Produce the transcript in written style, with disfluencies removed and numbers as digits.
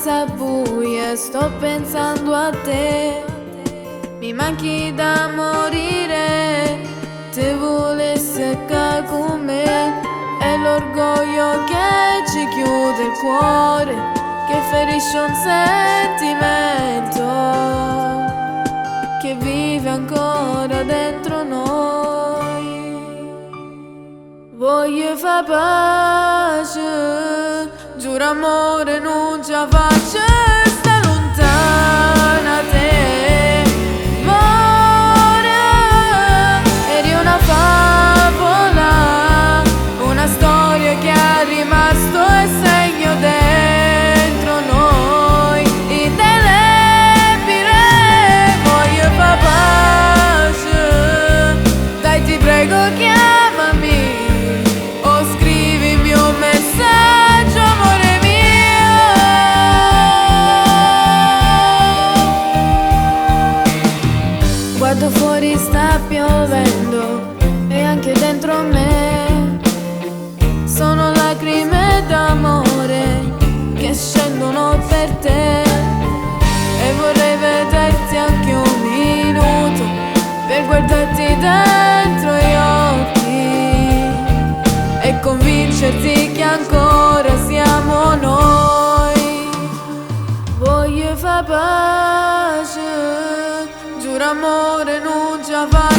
stanza buia, sto pensando a te. Mi manchi da morire, te volesse con me. È l'orgoglio che ci chiude il cuore, che ferisce un sentimento che vive ancora dentro noi. Voglio far pace, giuro amore non ce la faccio, sta lontana te. Amore, eri una favola, una storia che è rimasto e segno dentro noi, indelebile. Voglio far pace, dai ti prego chiamami o scrivimi un messaggio, amore mio. Guardo fuori, sta piovendo e anche dentro me sono lacrime d'amore che scendono per te. E vorrei vederti anche un minuto per guardarti dentro gli occhi e convincerti che ancora siamo noi. Voglio far pace, giuro amore non ce la faccio.